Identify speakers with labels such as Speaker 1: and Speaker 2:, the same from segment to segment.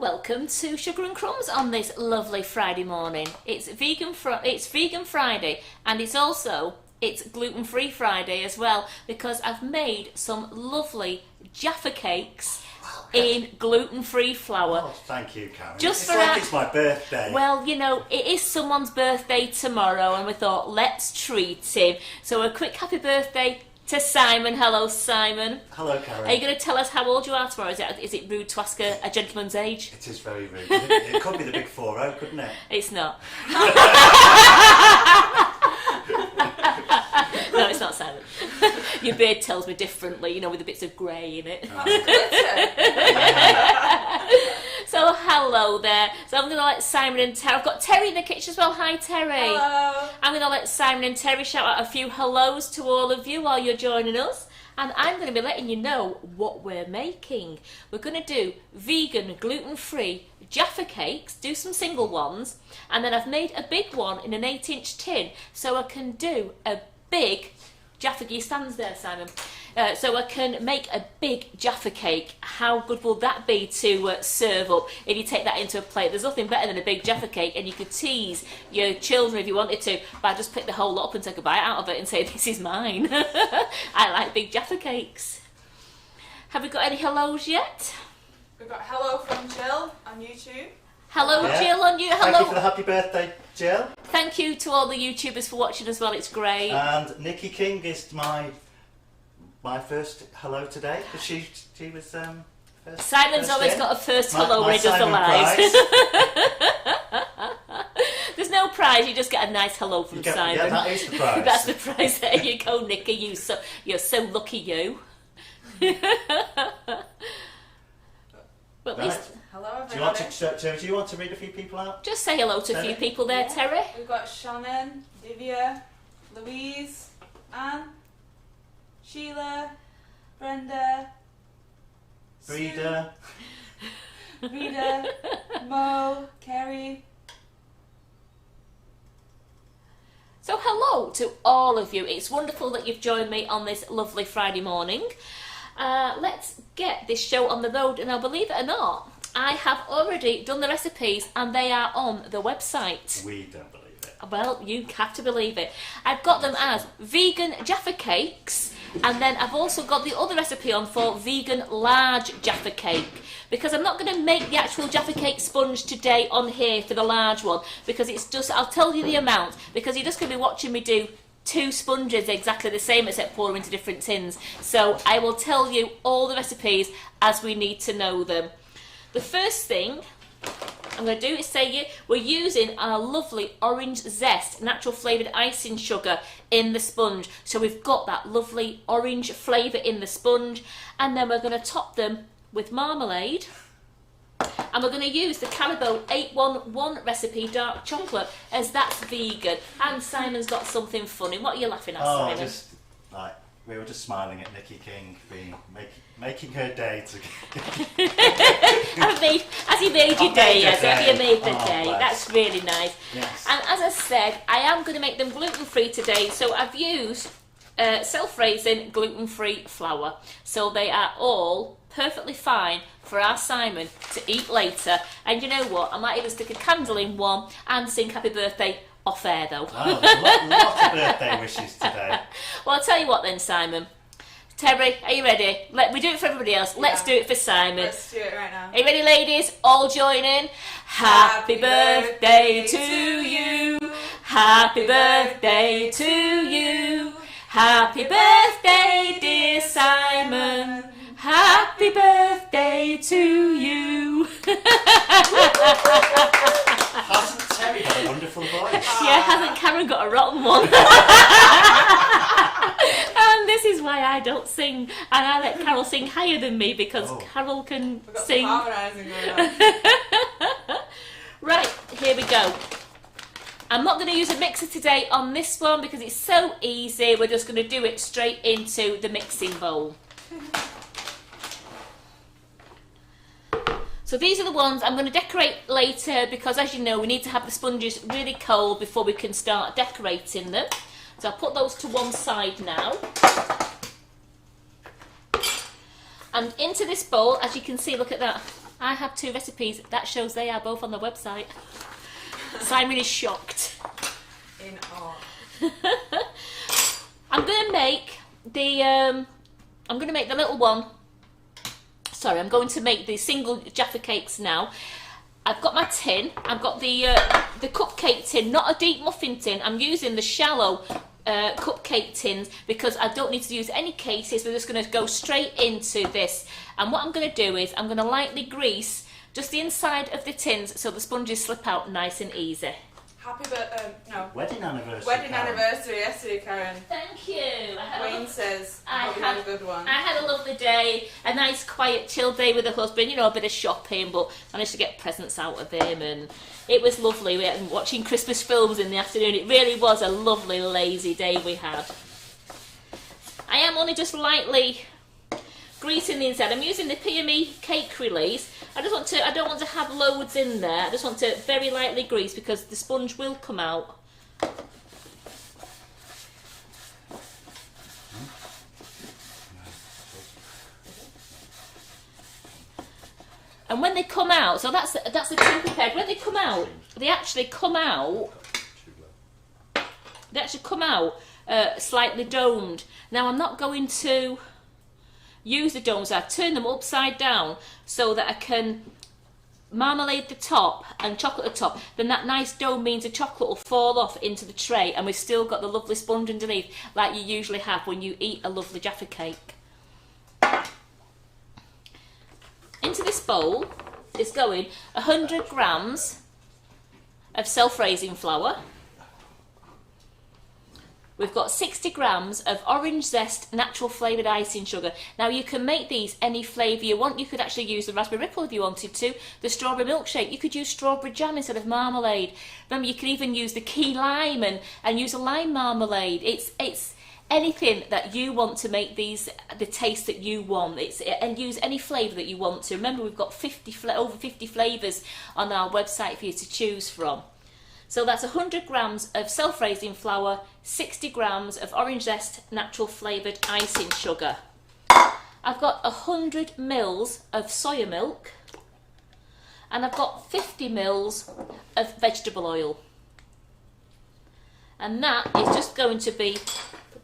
Speaker 1: welcome to Sugar and Crumbs on this lovely Friday morning. It's Vegan Friday, and it's gluten-free Friday as well, because I've made some lovely Jaffa Cakes in gluten-free flour.
Speaker 2: Oh, thank you, Karen.
Speaker 1: It's
Speaker 2: my birthday.
Speaker 1: Well, you know, it is someone's birthday tomorrow, and we thought, let's treat him. So a quick happy birthday to Simon. Hello, Simon.
Speaker 2: Hello, Karen.
Speaker 1: Are you going to tell us how old you are tomorrow? Is it rude to ask a gentleman's age?
Speaker 2: It is very rude. It could be the big 4-0, couldn't it?
Speaker 1: It's not. No, it's not, Simon. Your beard tells me differently, you know, with the bits of grey in it. So, hello there. So, I'm going to let Simon and Terry... I've got Terry in the kitchen as well. Hi, Terry.
Speaker 3: Hello.
Speaker 1: I'm going to let Simon and Terry shout out a few hellos to all of you while you're joining us. And I'm going to be letting you know what we're making. We're going to do vegan, gluten-free Jaffa Cakes, do some single ones, and then I've made a big one in an 8-inch tin, so I can do a big Jaffa... He stands there, Simon. So I can make a big Jaffa Cake. How good will that be to serve up if you take that into a plate? There's nothing better than a big Jaffa Cake, and you could tease your children if you wanted to by just pick the whole lot up and take a bite out of it and say, this is mine. I like big Jaffa Cakes. Have we got any hellos yet?
Speaker 3: We've got hello from Jill on YouTube.
Speaker 1: Hello, yeah. Jill on you. Hello.
Speaker 2: Thank you for the happy birthday, Jill.
Speaker 1: Thank you to all the YouTubers for watching as well. It's great.
Speaker 2: And Nikki King is my first hello today, because she was first.
Speaker 1: Simon's always got a first hello when he does the lives. There's no prize, you just get a nice hello from Simon.
Speaker 2: Yeah, that is the prize.
Speaker 1: That's the prize. There you go, Nikki. You're so lucky, you. But at least...
Speaker 3: Hello, everybody.
Speaker 2: Do you want to read a few people out?
Speaker 1: Just say hello to a few people there, Terry.
Speaker 3: We've got Shannon, Divya, Louise, Anne, Sheila, Brenda,
Speaker 2: Breda,
Speaker 3: Mo, Kerry.
Speaker 1: So hello to all of you. It's wonderful that you've joined me on this lovely Friday morning. Let's get this show on the road, and now believe it or not, I have already done the recipes and they are on the website.
Speaker 2: We don't believe it.
Speaker 1: Well, you have to believe it. I've got them as vegan Jaffa Cakes, and then I've also got the other recipe on for vegan large Jaffa Cake, because I'm not going to make the actual Jaffa Cake sponge today on here for the large one, because it's just, I'll tell you the amount, because you're just going to be watching me do 2 sponges exactly the same except pour into different tins. So I will tell you all the recipes as we need to know them. The first thing I'm going to do is say we're using our lovely orange zest natural flavoured icing sugar in the sponge. So we've got that lovely orange flavour in the sponge, and then we're going to top them with marmalade. And we're going to use the Caribou 811 recipe dark chocolate, as that's vegan. And Simon's got something funny. What are you laughing at, Simon?
Speaker 2: We were just smiling at Nikki King making her day to
Speaker 1: Has he made your day? Yes, have you made the day?
Speaker 2: Bless.
Speaker 1: That's really nice.
Speaker 2: Yes.
Speaker 1: And as I said, I am going to make them gluten-free today, so I've used self-raising gluten-free flour. So they are all perfectly fine for our Simon to eat later. And you know what? I might even stick a candle in one and sing happy birthday off air though.
Speaker 2: Wow, lots of birthday wishes today.
Speaker 1: Well, I'll tell you what then, Simon. Terry, are you ready? We do it for everybody else. Yeah. Let's do it for Simon.
Speaker 3: Let's do it right now.
Speaker 1: Are you ready, ladies? All join in. Happy birthday to you. Happy birthday to you. Happy birthday, dear Simon. Happy birthday to you.
Speaker 2: Hasn't Terry got a wonderful voice?
Speaker 1: Yeah, hasn't Karen got a rotten one? And this is why I don't sing, and I let Carol sing higher than me, because Carol can sing.
Speaker 3: Harmonising going on.
Speaker 1: Right, here we go. I'm not going to use a mixer today on this one because it's so easy. We're just going to do it straight into the mixing bowl. So these are the ones I'm going to decorate later, because as you know, we need to have the sponges really cold before we can start decorating them. So I'll put those to one side now. And into this bowl, as you can see, look at that. I have 2 recipes. That shows they are both on the website. Simon is shocked.
Speaker 3: In awe.
Speaker 1: I'm going to make the little one. Sorry, I'm going to make the single Jaffa Cakes now. I've got my tin. I've got the cupcake tin, not a deep muffin tin. I'm using the shallow cupcake tins because I don't need to use any cases. We're just going to go straight into this. And what I'm going to do is I'm going to lightly grease just the inside of the tins so the sponges slip out nice and easy.
Speaker 3: Happy birthday, no.
Speaker 2: Wedding anniversary.
Speaker 3: Wedding
Speaker 2: Karen.
Speaker 3: anniversary yesterday, Karen.
Speaker 1: Thank you.
Speaker 3: Wayne says,
Speaker 1: I
Speaker 3: hope you had a good one.
Speaker 1: I had a lovely day, a nice quiet chill day with the husband, you know, a bit of shopping, but managed to get presents out of him, and it was lovely. We were watching Christmas films in the afternoon. It really was a lovely lazy day we had. I am only just lightly greasing the inside. I'm using the PME cake release. I don't want to have loads in there. I just want to very lightly grease because the sponge will come out. And when they come out, so that's the tin prepared. When they come out, they actually come out. Slightly domed. Now I'm not going to use the domes. I turn them upside down so that I can marmalade the top and chocolate the top. Then that nice dome means the chocolate will fall off into the tray and we've still got the lovely sponge underneath like you usually have when you eat a lovely Jaffa cake. Into this bowl is going 100 grams of self-raising flour. We've got 60 grams of orange zest natural flavoured icing sugar. Now you can make these any flavour you want. You could actually use the raspberry ripple if you wanted to. The strawberry milkshake, you could use strawberry jam instead of marmalade. Remember, you can even use the key lime and use a lime marmalade. It's anything that you want to make these the taste that you want. And use any flavour that you want to. Remember, we've got over 50 flavours on our website for you to choose from. So that's 100 grams of self-raising flour, 60 grams of orange zest natural flavoured icing sugar. I've got 100 mils of soya milk and I've got 50 mils of vegetable oil. And that is just going to be,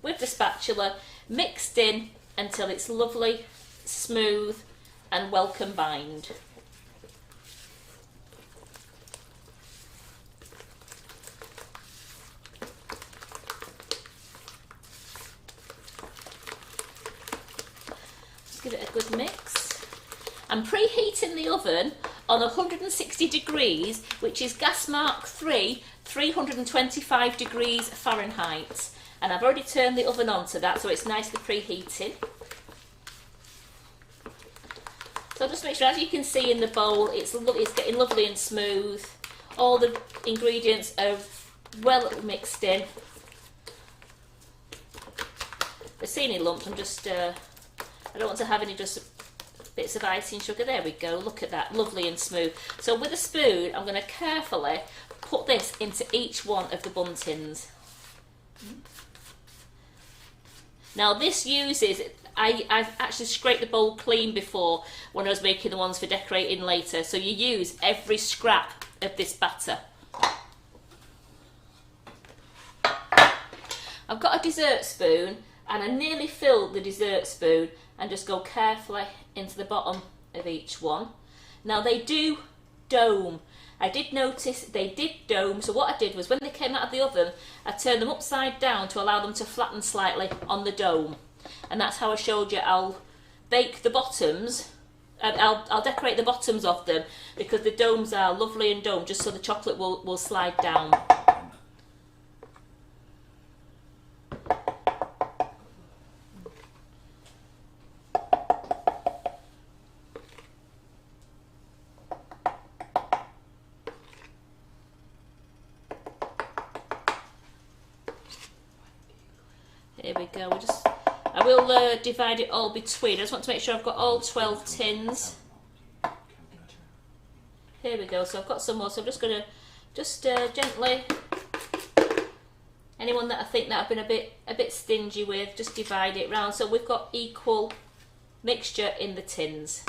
Speaker 1: with the spatula, mixed in until it's lovely, smooth and well combined. Give it a good mix. I'm preheating the oven on 160 degrees, which is gas mark 3, 325 degrees Fahrenheit. And I've already turned the oven on to that, so it's nicely preheating. So just make sure, as you can see in the bowl, it's getting lovely and smooth. All the ingredients are well mixed in. If I see any lumps, I'm just I don't want to have any just bits of icing sugar. There we go, look at that, lovely and smooth. So with a spoon, I'm going to carefully put this into each one of the bun tins. Now this uses, I've actually scraped the bowl clean before when I was making the ones for decorating later. So you use every scrap of this batter. I've got a dessert spoon and I nearly filled the dessert spoon and just go carefully into the bottom of each one. Now they do dome. I did notice they did dome, so what I did was when they came out of the oven, I turned them upside down to allow them to flatten slightly on the dome. And that's how I showed you I'll bake the bottoms, and I'll decorate the bottoms of them because the domes are lovely and domed, just so the chocolate will slide down. Here we go. I will divide it all between. I just want to make sure I've got all 12 tins. Here we go. So I've got some more. So I'm just going to gently, anyone that I think that I've been a bit stingy with, just divide it round. So we've got equal mixture in the tins.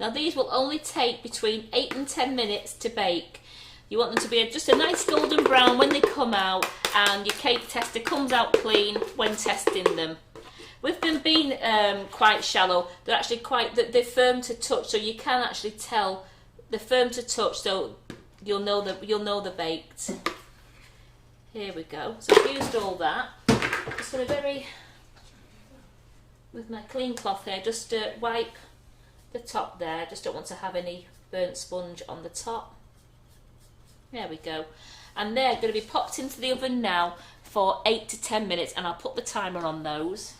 Speaker 1: Now these will only take between 8 and 10 minutes to bake. You want them to be just a nice golden brown when they come out, and your cake tester comes out clean when testing them. With them being quite shallow, they're actually they're firm to touch, so you can actually tell they're firm to touch, so you'll know they're baked. Here we go. So I've used all that. Just going to with my clean cloth here, just wipe the top there. Just don't want to have any burnt sponge on the top. There we go. And they're going to be popped into the oven now for 8 to 10 minutes, and I'll put the timer on those.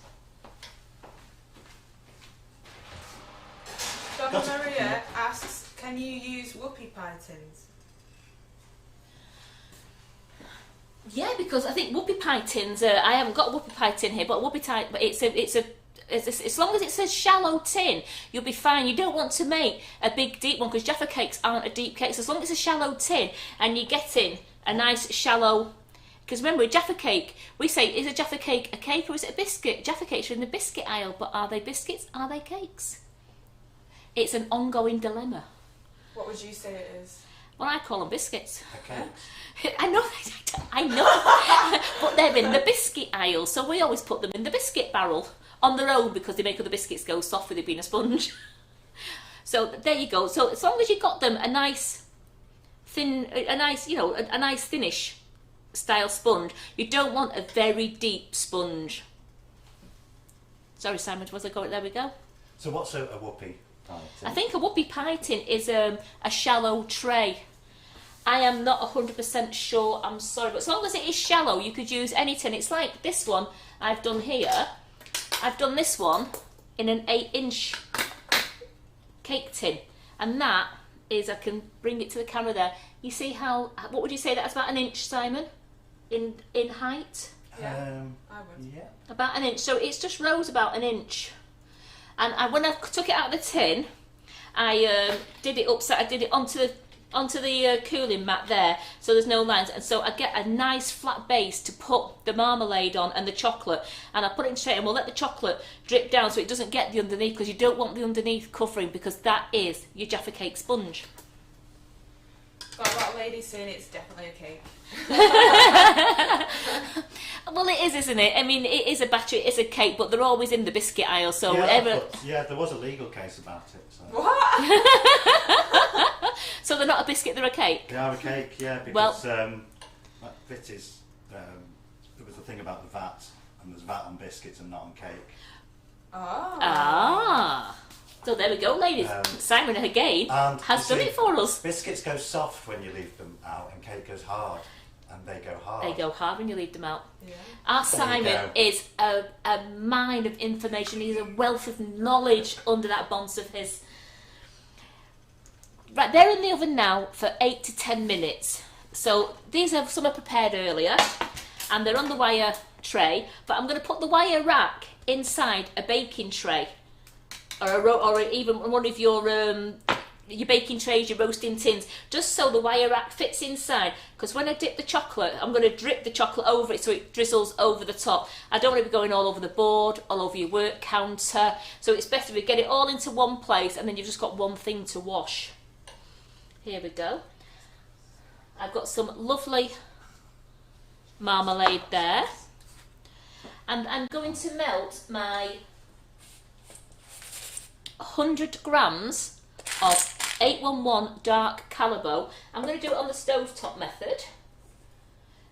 Speaker 3: Donna Maria asks, can you use whoopie pie tins?
Speaker 1: Yeah, because I think whoopie pie tins. I haven't got a whoopie pie tin here, but whoopie pie. But it's as long as it says shallow tin, you'll be fine. You don't want to make a big deep one because Jaffa Cakes aren't a deep cake. So as long as it's a shallow tin and you're getting a nice shallow. Because remember, a Jaffa Cake, we say, is a Jaffa Cake a cake or is it a biscuit? Jaffa Cakes are in the biscuit aisle, but are they biscuits? Are they cakes? It's an ongoing dilemma.
Speaker 3: What would you say it is?
Speaker 1: Well, I call them biscuits.
Speaker 2: Okay.
Speaker 1: I know, but they're in the biscuit aisle, so we always put them in the biscuit barrel on their own because they make other biscuits go soft with it being a sponge. So there you go. So as long as you got them a nice thin, a nice thinnish style sponge, you don't want a very deep sponge. Sorry, Simon, was I going? There we go.
Speaker 2: So what's a whoopie pie tin?
Speaker 1: I think a whoopie pie tin is a shallow tray. I am not 100% sure, I'm sorry, but as long as it is shallow, you could use any tin. It's like this one I've done here. I've done this one in an 8-inch cake tin, and that is, I can bring it to the camera there. You see how, what would you say that's about an inch, Simon, in height?
Speaker 3: Yeah, I would.
Speaker 2: Yeah.
Speaker 1: About an inch, so it's just rose about an inch. And when I took it out of the tin, I did it upside. I did it onto the cooling mat there, so there's no lines, and so I get a nice flat base to put the marmalade on and the chocolate, and I put it in straight, and we'll let the chocolate drip down so it doesn't get the underneath, because you don't want the underneath covering, because that is your Jaffa Cake sponge.
Speaker 3: Got a lot of ladies saying it's definitely a cake.
Speaker 1: Well, it is, isn't it? I mean, it is a battery, it's a cake, but they're always in the biscuit aisle, so
Speaker 2: Yeah, there was a legal case about it. So.
Speaker 3: What?
Speaker 1: So they're not a biscuit, they're a cake?
Speaker 2: They are a cake, yeah, because like Vitty's, there was the thing about the VAT, and there's VAT on biscuits and not on cake.
Speaker 3: Oh.
Speaker 1: Ah. So there we go, ladies. Simon again has done it for us.
Speaker 2: Biscuits go soft when you leave them out, and cake goes hard, and they go hard.
Speaker 1: They go hard when you leave them out.
Speaker 3: Yeah.
Speaker 1: Our Simon is a mine of information. He's a wealth of knowledge under that bonce of his. Right, they're in the oven now for 8 to 10 minutes. So some are prepared earlier, and they're on the wire tray. But I'm going to put the wire rack inside a baking tray, or even one of your baking trays, your roasting tins, just so the wire rack fits inside. Because when I dip the chocolate, I'm going to drip the chocolate over it so it drizzles over the top. I don't want it to be going all over the board, all over your work counter. So it's best if we get it all into one place, and then you've just got one thing to wash. Here we go. I've got some lovely marmalade there, and I'm going to melt my 100 grams of 811 dark Calabo. I'm going to do it on the stovetop method,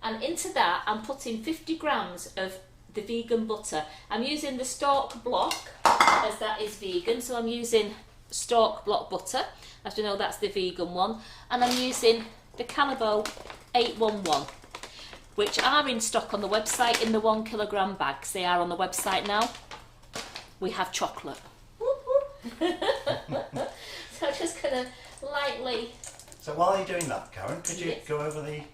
Speaker 1: and into that I'm putting 50 grams of the vegan butter. I'm using the Stork block, as that is vegan, so I'm using Stork block butter, as we know that's the vegan one, and I'm using the Calabo 811, which are in stock on the website in the 1 kilogram bags. They are on the website now. We have chocolate. So I'm just going to lightly...
Speaker 2: So while you're doing that, Karen, could you go over the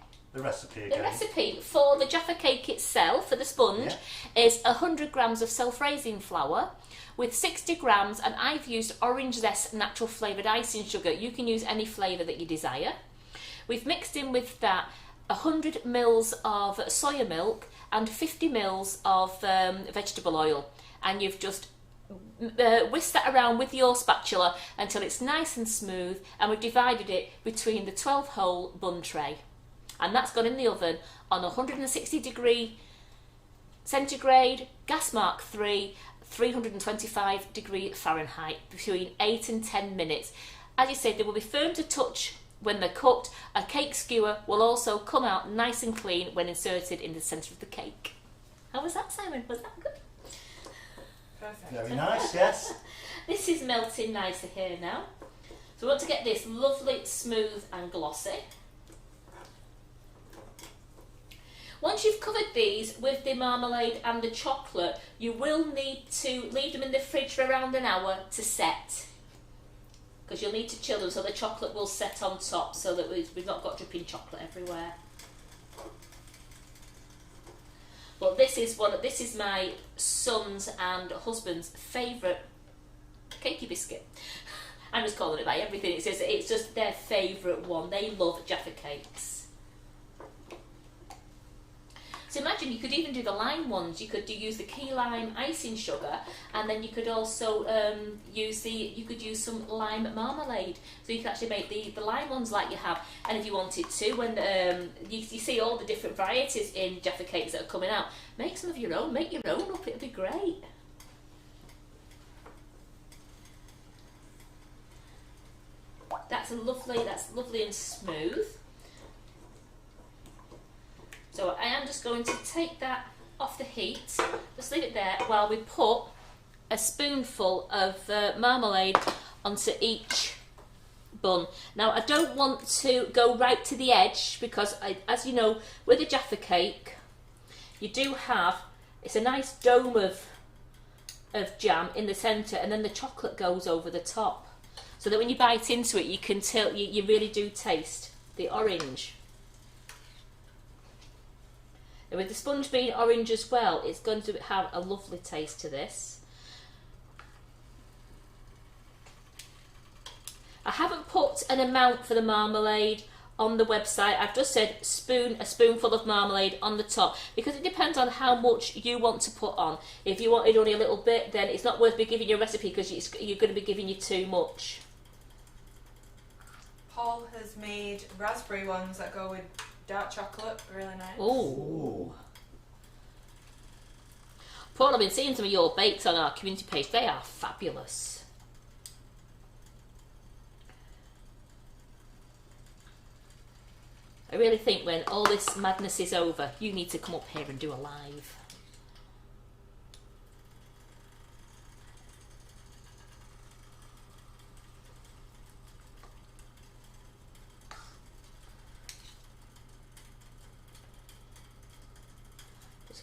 Speaker 2: recipe again?
Speaker 1: The recipe for the Jaffa Cake itself, for the sponge, is 100 grams of self-raising flour with 60 grams, and I've used Orange Zest Natural Flavoured Icing Sugar. You can use any flavour that you desire. We've mixed in with that 100 mils of soya milk and 50 mils of vegetable oil, and you've just whisk that around with your spatula until it's nice and smooth, and we've divided it between the 12-hole bun tray. And that's gone in the oven on 160 degree centigrade, gas mark 3, 325 degree Fahrenheit, between 8 and 10 minutes. As you said, they will be firm to touch when they're cooked. A cake skewer will also come out nice and clean when inserted in the centre of the cake. How was that, Simon? Was that good?
Speaker 3: Perfect.
Speaker 2: Very nice, yes.
Speaker 1: This is melting nicer here now. So we want to get this lovely, smooth and glossy. Once you've covered these with the marmalade and the chocolate, you will need to leave them in the fridge for around an hour to set. Because you'll need to chill them so the chocolate will set on top, so that we've not got dripping chocolate everywhere. But this is my son's and husband's favourite cakey biscuit. I'm just calling it by everything. It's just their favourite one. They love Jaffa Cakes. So imagine you could even do the lime ones. You could use the key lime icing sugar, and then you could also use some lime marmalade. So you could actually make the lime ones like you have. And if you wanted to, when you see all the different varieties in Jaffa Cakes that are coming out, make some of your own. Make your own up. It'll be great. That's lovely and smooth. So I am just going to take that off the heat, just leave it there while we put a spoonful of marmalade onto each bun. Now I don't want to go right to the edge because, as you know, with a Jaffa cake, you do have, it's a nice dome of jam in the centre, and then the chocolate goes over the top. So that when you bite into it, you can tell, you really do taste the orange. And with the sponge being orange as well, it's going to have a lovely taste to this. I haven't put an amount for the marmalade on the website. I've just said a spoonful of marmalade on the top, because it depends on how much you want to put on. If you wanted only a little bit, then it's not worth me giving you a recipe because you're going to be giving you too much.
Speaker 3: Paul has made raspberry ones that go with dark chocolate, really nice.
Speaker 1: Oh. Paul, I've been seeing some of your bakes on our community page. They are fabulous. I really think when all this madness is over, you need to come up here and do a live.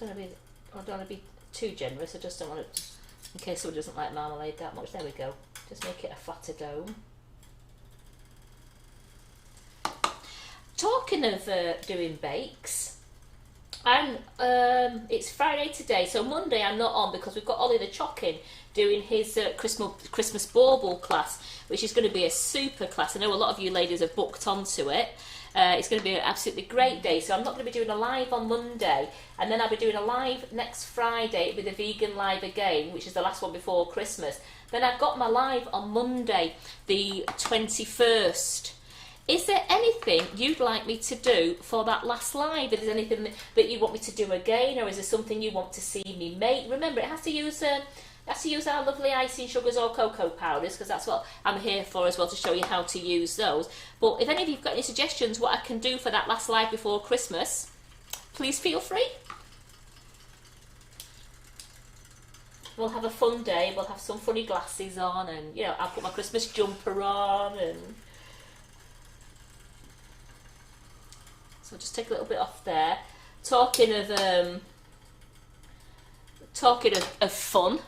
Speaker 1: I don't want to be too generous. I just don't want it, in case someone doesn't like marmalade that much. There we go. Just make it a flatter dome. Talking of doing bakes, it's Friday today, so Monday I'm not on because we've got Ollie the Chockin doing his Christmas bauble class, which is going to be a super class. I know a lot of you ladies have booked onto it. It's going to be an absolutely great day, so I'm not going to be doing a live on Monday, and then I'll be doing a live next Friday with a vegan live again, which is the last one before Christmas. Then I've got my live on Monday, the 21st. Is there anything you'd like me to do for that last live? Is there anything that you want me to do again, or is there something you want to see me make? Remember, it has to use our lovely icing sugars or cocoa powders, because that's what I'm here for as well, to show you how to use those. But if any of you've got any suggestions what I can do for that last live before Christmas, please feel free. We'll have a fun day. We'll have some funny glasses on, and I'll put my Christmas jumper on, and so I'll just take a little bit off there. Talking of fun,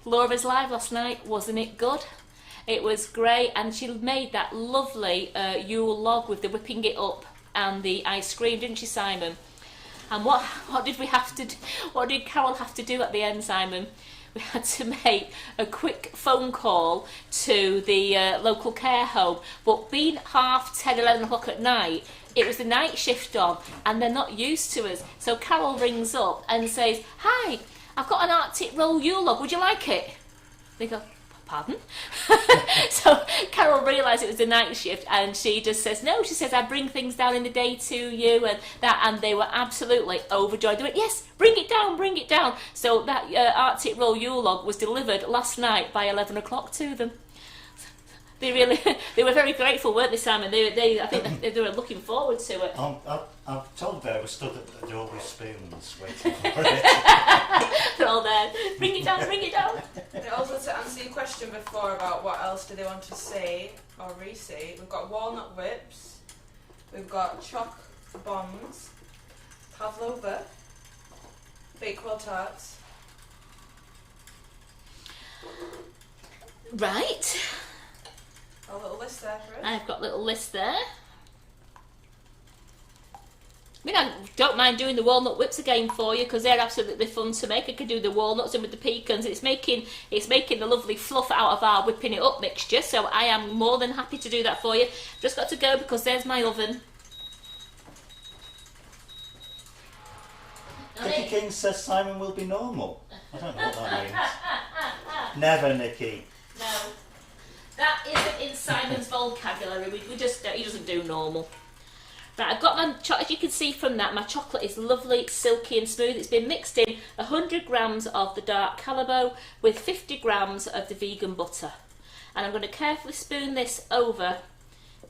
Speaker 1: Laura's live last night, wasn't it good? It was great, and she made that lovely Yule log with the whipping it up and the ice cream, didn't she, Simon? And what did we have to do? What did Carol have to do at the end, Simon? We had to make a quick phone call to the local care home, but being 10:30, 11 o'clock at night, it was the night shift on, and they're not used to us. So Carol rings up and says, "Hi, I've got an Arctic roll Yule log, would you like it?" They go, pardon? So Carol realised it was the night shift, and she just says, no, she says, I bring things down in the day to you, and they were absolutely overjoyed. They went, yes, bring it down. So that Arctic roll Yule log was delivered last night by 11 o'clock to them. They were very grateful, weren't they, Simon? I think they were looking forward to it.
Speaker 2: I'm told they were stood at the door with spoons waiting for it.
Speaker 1: They're all there. Bring it down.
Speaker 3: And also, to answer your question before about what else do they want to say or re-say, we've got walnut whips, we've got choc bombs, pavlova, bakewell tarts.
Speaker 1: Right.
Speaker 3: A little list there for us.
Speaker 1: I've got a little list there. I mean, I don't mind doing the walnut whips again for you because they're absolutely fun to make. I could do the walnuts and with the pecans. It's making the lovely fluff out of our whipping it up mixture. So I am more than happy to do that for you. Just got to go because there's my oven.
Speaker 2: Nikki King says Simon will be normal. I don't know what that means. Never, Nikki.
Speaker 1: No. That isn't in Simon's vocabulary. He doesn't do normal. Right, I've got my chocolate. As you can see from that, my chocolate is lovely, silky and smooth. It's been mixed in 100 grams of the dark Calabo with 50 grams of the vegan butter. And I'm going to carefully spoon this over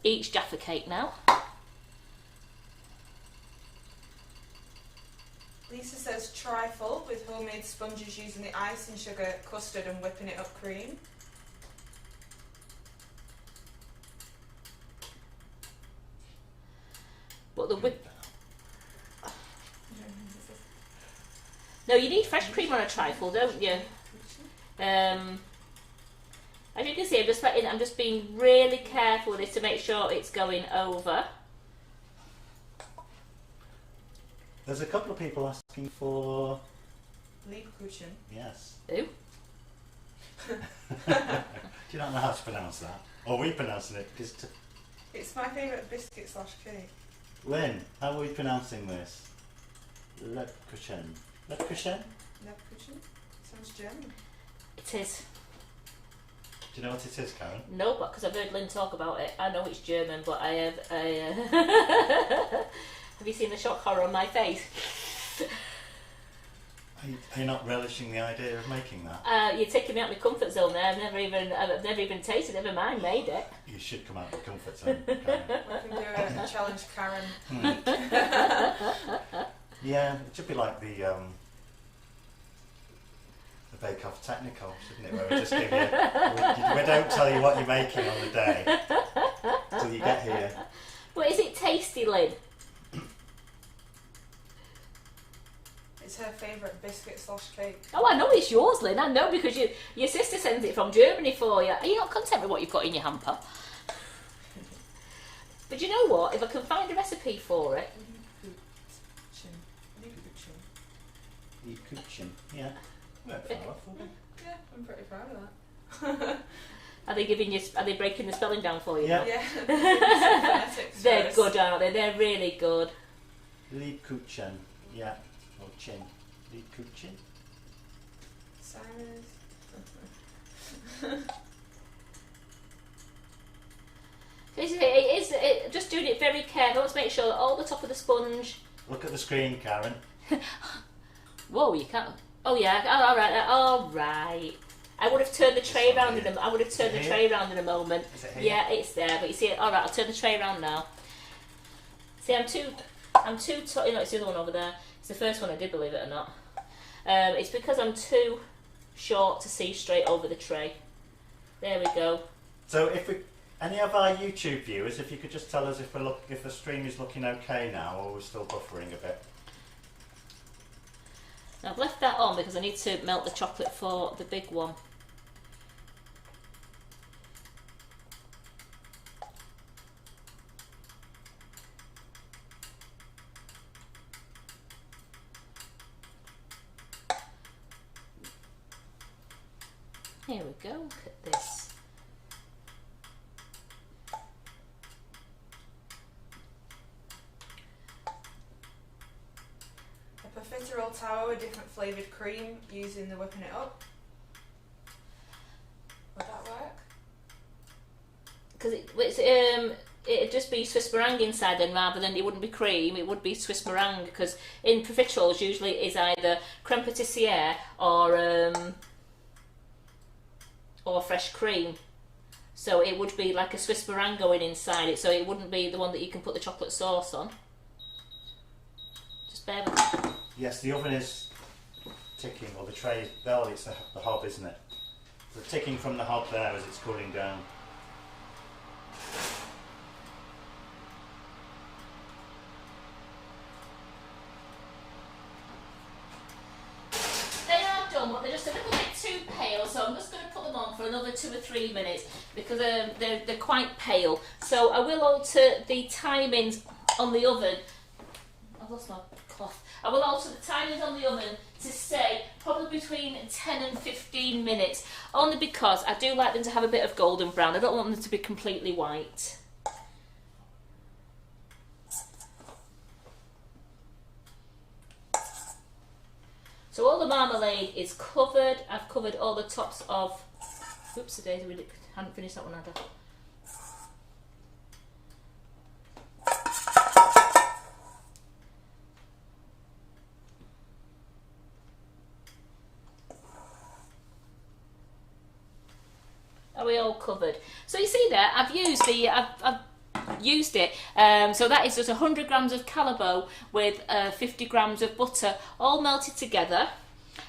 Speaker 1: each Jaffa cake now.
Speaker 3: Lisa says trifle with homemade sponges using the icing sugar, custard and whipping it up cream.
Speaker 1: But the whip... No, you need fresh cream on a trifle, don't you? As you can see, I'm just being really careful with this to make sure it's going over.
Speaker 2: There's a couple of people asking for...
Speaker 3: Lebkuchen.
Speaker 2: Yes.
Speaker 1: Who?
Speaker 2: Do you not know how to pronounce that? Or we pronouncing it?
Speaker 3: It's my favourite biscuit / cake.
Speaker 2: Lynn, how are we pronouncing this? Lebkuchen. Lebkuchen?
Speaker 3: Lebkuchen? Sounds German.
Speaker 1: It is.
Speaker 2: Do you know what it is, Karen?
Speaker 1: No, but because I've heard Lynn talk about it. I know it's German, but I have... Have you seen the shock horror on my face?
Speaker 2: Are you not relishing the idea of making that?
Speaker 1: You're taking me out of my comfort zone there. I've never even tasted it, never mind made it.
Speaker 2: You should come out of your comfort zone, Karen.
Speaker 3: We can do a challenge Karen.
Speaker 2: Yeah, it should be like the Bake Off Technical, shouldn't it? Where we just give you... we don't tell you what you're making on the day until you get here.
Speaker 1: Well, is it tasty, Lynn?
Speaker 3: It's her favourite biscuit / cake.
Speaker 1: Oh, I know it's yours, Lynn. I know because your sister sends it from Germany for you. Are you not content with what you've got in your hamper? But you know what? If I can find a recipe for it...
Speaker 2: Lebkuchen. Yeah. We're far off, aren't we?
Speaker 3: Yeah, I'm pretty proud of that.
Speaker 1: Are they breaking the spelling down for you?
Speaker 2: Yeah.
Speaker 3: Yeah.
Speaker 1: They're good, aren't they? They're really good.
Speaker 2: Lebkuchen. Yeah. Or chin. Lebkuchen.
Speaker 3: Simon's.
Speaker 1: Just doing it very careful. Let's make sure that all the top of the sponge...
Speaker 2: Look at the screen, Karen.
Speaker 1: Whoa, you can't... Oh yeah, all right. I would have turned the tray around in a moment.
Speaker 2: Is it here?
Speaker 1: Yeah, it's there, but you see, all right, I'll turn the tray around now. See, it's the other one over there. It's the first one I did, believe it or not. It's because I'm too short to see straight over the tray. There we go.
Speaker 2: So any of our YouTube viewers, if you could just tell us if the stream is looking okay now, or we're still buffering a bit.
Speaker 1: Now, I've left that on because I need to melt the chocolate for the big one. Here we go, look at this.
Speaker 3: A profiterole tower with different flavoured cream using the whipping it up.
Speaker 1: because it'd just be Swiss meringue inside then, rather than it wouldn't be cream, it would be Swiss meringue, because in profiteroles usually it is either creme patissiere or fresh cream. So it would be like a Swiss meringue going inside it, so it wouldn't be the one that you can put the chocolate sauce on. Just bear with me.
Speaker 2: Yes, the oven is ticking, or the tray, well, it's the hob, isn't it? The ticking from the hob there as it's cooling down.
Speaker 1: They are done, but they're just a little bit too pale, so I'm just going to put them on for another 2 or 3 minutes because they're quite pale. So I will alter the timings on the oven. I've lost my cloth. I will alter the timings on the oven to stay probably between 10 and 15 minutes, only because I do like them to have a bit of golden brown. I don't want them to be completely white. So all the marmalade is covered. I've covered all the tops of... Oops, the days I really hadn't finished that one either. Are we all covered? So you see there, I've used it. So that is just 100 grams of Calabo with 50 grams of butter, all melted together.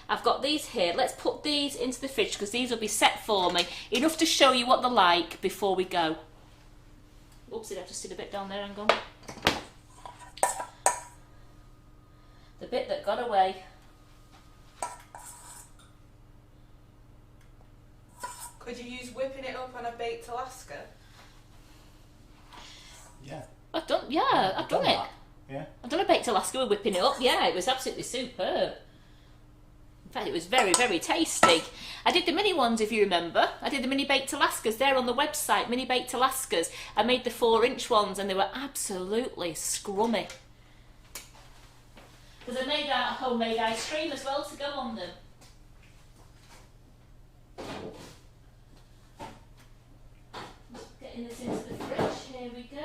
Speaker 1: I've got these here. Let's put these into the fridge because these will be set for me. Enough to show you what they're like before we go. Oopsie, I've just did a bit down there, hang on. The bit that got away.
Speaker 3: Could you use whipping it up on a baked Alaska?
Speaker 2: Yeah.
Speaker 1: I've done it.
Speaker 2: That. Yeah.
Speaker 1: I've done a baked Alaska with whipping it up. Yeah, it was absolutely superb. In fact, it was very, very tasty. I did the mini ones, if you remember. I did the mini baked Alaskas. They're on the website, mini baked Alaskas. I made the 4-inch ones and they were absolutely scrummy. Because I made out homemade ice cream as well to go on them. Getting this into the fridge. Here we go.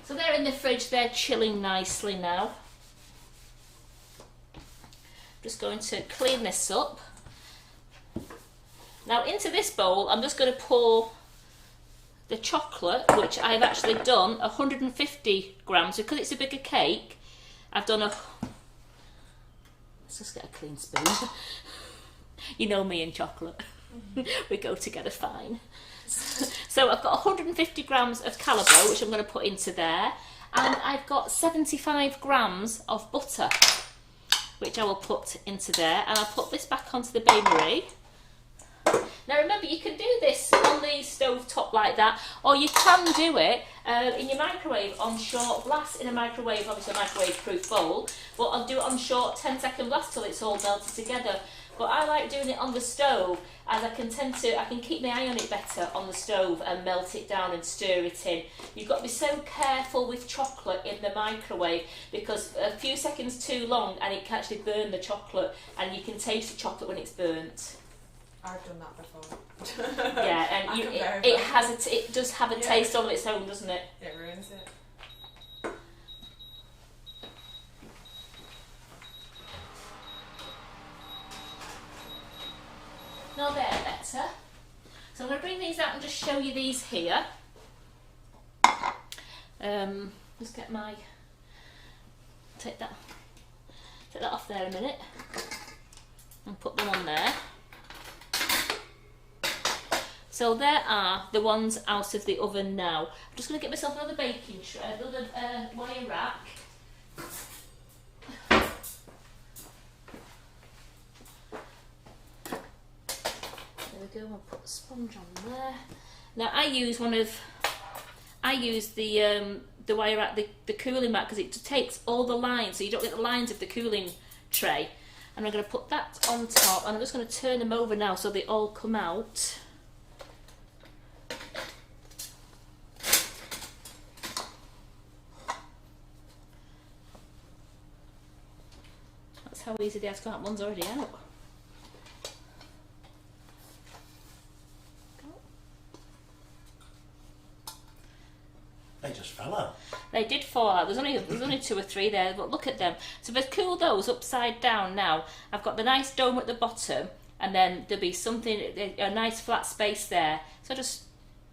Speaker 1: So they're in the fridge, they're chilling nicely now. Just going to clean this up. Now into this bowl I'm just going to pour the chocolate, which I've actually done 150 grams because it's a bigger cake. I've done let's just get a clean spoon. You know me and chocolate. We go together fine. So I've got 150 grams of Calabo, which I'm going to put into there, and I've got 75 grams of butter, which I will put into there, and I'll put this back onto the bain-marie. Now remember, you can do this on the stove top like that, or you can do it in your microwave on short blast, in a microwave, obviously a microwave-proof bowl, but I'll do it on short 10-second blast till it's all melted together. But I like doing it on the stove, as I can keep my eye on it better on the stove and melt it down and stir it in. You've got to be so careful with chocolate in the microwave because a few seconds too long and it can actually burn the chocolate, and you can taste the chocolate when it's burnt.
Speaker 3: I've done that before.
Speaker 1: Yeah, and it does have a taste of its own, doesn't it?
Speaker 3: It ruins it.
Speaker 1: No, they're better. So I'm going to bring these out and just show you these here. Just get my... Take that off there a minute. And put them on there. So there are the ones out of the oven now. I'm just going to get myself another baking tray, another wire rack. There we go, I'll put the sponge on there. Now I use the wire rack, the cooling mat, because it takes all the lines, so you don't get the lines of the cooling tray. And I'm going to put that on top, and I'm just going to turn them over now so they all come out. That's how easy they are to come out. One's already out.
Speaker 2: fell out.
Speaker 1: They did fall out. There's only 2 or 3 there, but look at them. So if I cool those upside down now, I've got the nice dome at the bottom, and then there'll be something, a nice flat space there. So just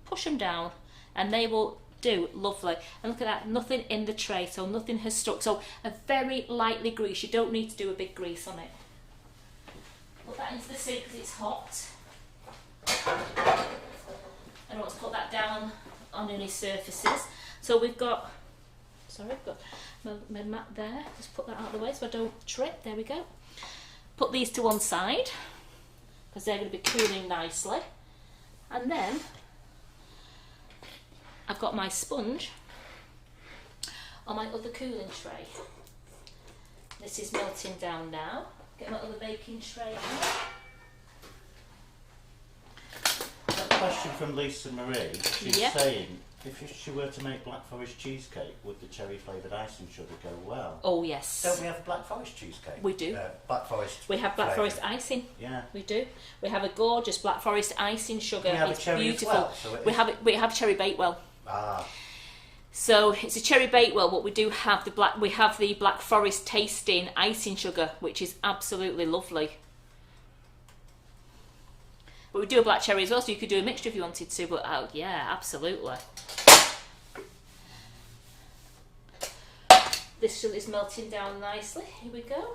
Speaker 1: push them down, and they will do lovely. And look at that, nothing in the tray, so nothing has stuck. So a very lightly grease. You don't need to do a big grease on it. Put that into the sink because it's hot. I don't want to put that down on any surfaces. So we've got, I've got my mat there. Just put that out of the way so I don't trip. There we go. Put these to one side because they're going to be cooling nicely. And then I've got my sponge on my other cooling tray. This is melting down now. Get my other baking tray out.
Speaker 2: A question from Lisa Marie. She's
Speaker 1: Yep.
Speaker 2: saying, if she were to make Black Forest cheesecake, would the cherry flavoured icing sugar go well?
Speaker 1: Oh yes.
Speaker 2: Don't we have Black Forest cheesecake?
Speaker 1: We do.
Speaker 2: Black Forest.
Speaker 1: We have Black
Speaker 2: flavoured.
Speaker 1: Forest icing.
Speaker 2: Yeah.
Speaker 1: We do. We have a gorgeous Black Forest icing sugar.
Speaker 2: We have
Speaker 1: it's
Speaker 2: a cherry
Speaker 1: beautiful.
Speaker 2: as well, so
Speaker 1: We have cherry Bakewell.
Speaker 2: Ah.
Speaker 1: So it's a cherry Bakewell, but we do have the Black Forest tasting icing sugar, which is absolutely lovely. But we do a black cherry as well, so you could do a mixture if you wanted to. But oh yeah, absolutely. This sugar is melting down nicely. Here we go.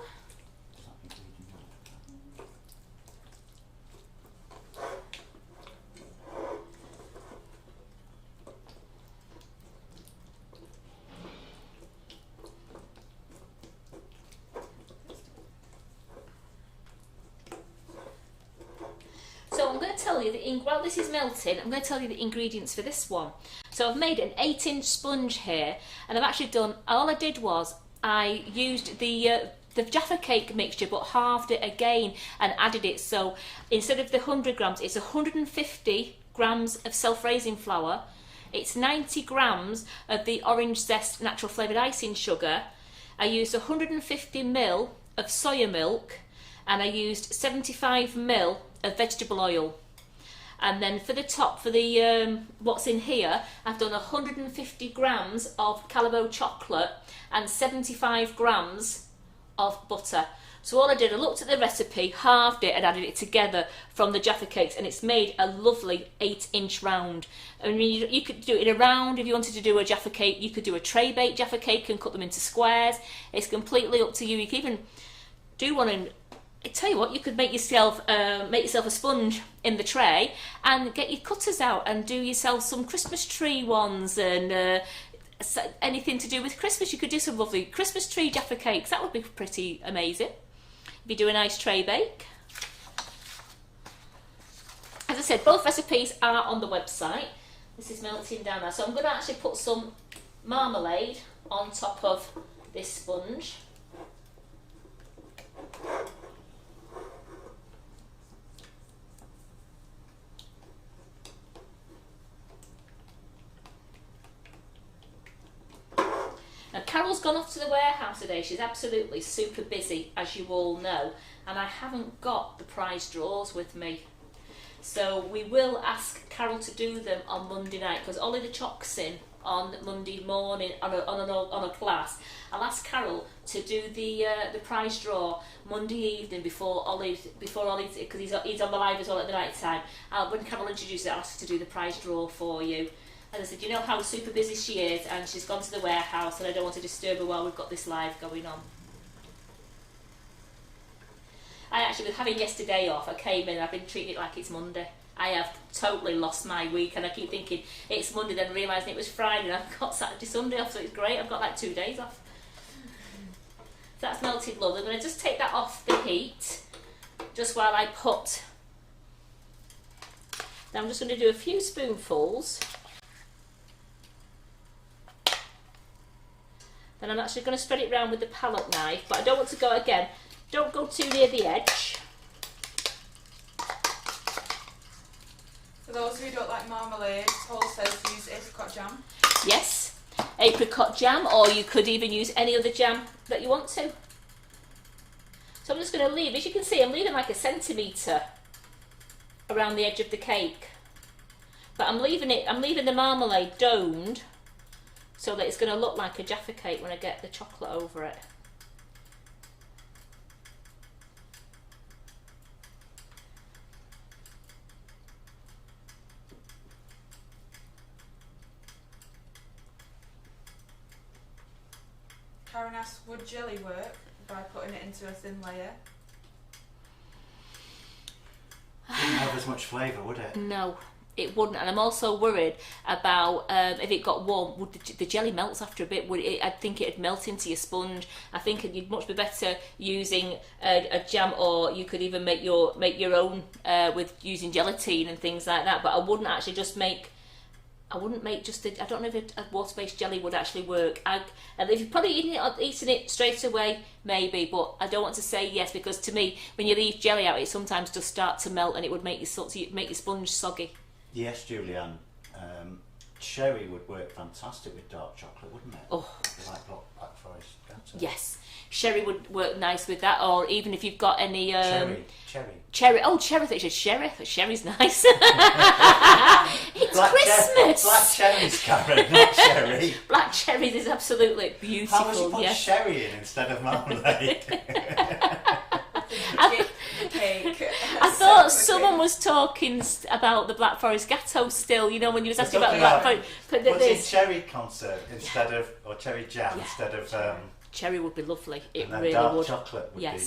Speaker 1: So I'm going to tell you while this is melting, I'm going to tell you the ingredients for this one. So I've made an 8-inch sponge here, and I've actually done, all I did was I used the Jaffa Cake mixture but halved it again and added it. So instead of the 100 grams, it's 150 grams of self-raising flour, it's 90 grams of the orange zest natural flavoured icing sugar, I used 150 ml of soya milk, and I used 75 ml of vegetable oil. And then for the top, for the what's in here, I've done 150 grams of Calabo chocolate and 75 grams of butter. So all I did, I looked at the recipe, halved it and added it together from the Jaffa Cakes, and it's made a lovely 8-inch round. I mean, you could do it in a round if you wanted to do a Jaffa Cake. You could do a tray baked Jaffa Cake and cut them into squares. It's completely up to you. You can even do one and I tell you what, you could make yourself a sponge in the tray and get your cutters out and do yourself some Christmas tree ones and anything to do with Christmas. You could do some lovely Christmas tree Jaffa Cakes. That would be pretty amazing if you do a nice tray bake. As I said, both recipes are on the website. This is melting down now, so I'm going to actually put some marmalade on top of this sponge. Now Carol's gone off to the warehouse today. She's absolutely super busy, as you all know, and I haven't got the prize drawers with me. So we will ask Carol to do them on Monday night because Ollie the Chock's in on Monday morning on a class. I'll ask Carol to do the prize draw Monday evening before Ollie because he's on the live as well at the night time. When Carol introduces it, I'll ask her to do the prize draw for you. As I said, you know how super busy she is, and she's gone to the warehouse, and I don't want to disturb her while we've got this live going on. I actually, with having yesterday off, I came in and I've been treating it like it's Monday. I have totally lost my week, and I keep thinking it's Monday, then realising it was Friday, and I've got Saturday, Sunday off, so it's great. I've got like 2 days off. So that's melted lovely. I'm going to just take that off the heat, just while I put... Now I'm just going to do a few spoonfuls. Then I'm actually going to spread it around with the palette knife, but I don't want to go again. Don't go too near the edge.
Speaker 3: For those who don't like marmalade, Paul says to use apricot jam.
Speaker 1: Yes, apricot jam, or you could even use any other jam that you want to. So I'm just going to leave, as you can see, I'm leaving like 1 centimetre around the edge of the cake. But I'm leaving the marmalade domed so that it's going to look like a Jaffa cake when I get the chocolate over it.
Speaker 3: Karen asks, would jelly work by putting it into a thin layer?
Speaker 2: Wouldn't have as much flavour, would it?
Speaker 1: No, it wouldn't. And I'm also worried about if it got warm, would the jelly melts after a bit? I think it'd melt into your sponge. I think you'd much be better using a jam, or you could even make your own with using gelatine and things like that. But I wouldn't actually just make. I wouldn't make just I don't know if a water-based jelly would actually work. And if you're probably eating it straight away, maybe, but I don't want to say yes, because to me, when you leave jelly out, it sometimes does start to melt and it would make your sponge soggy.
Speaker 2: Yes, Julianne. Cherry would work fantastic with dark chocolate, wouldn't it?
Speaker 1: Oh,
Speaker 2: Like Black Forest Ghetto.
Speaker 1: yes. Sherry would work nice with that, or even if you've got any
Speaker 2: Cherry.
Speaker 1: Oh, cherry! I thought you said sherry. Sherry's nice. It's
Speaker 2: Black
Speaker 1: Christmas.
Speaker 2: Black cherries, Karen, not sherry.
Speaker 1: Black cherries is absolutely beautiful.
Speaker 2: How would you put
Speaker 1: yes.
Speaker 2: sherry in instead of marmalade?
Speaker 3: Cake.
Speaker 1: I thought someone was talking about the Black Forest Ghetto still. You know, when you was asking about the Black Forest.
Speaker 2: Putting cherry conserve instead of, or cherry jam instead of.
Speaker 1: Cherry would be lovely. It
Speaker 2: and then
Speaker 1: really
Speaker 2: dark
Speaker 1: would.
Speaker 2: Chocolate would be.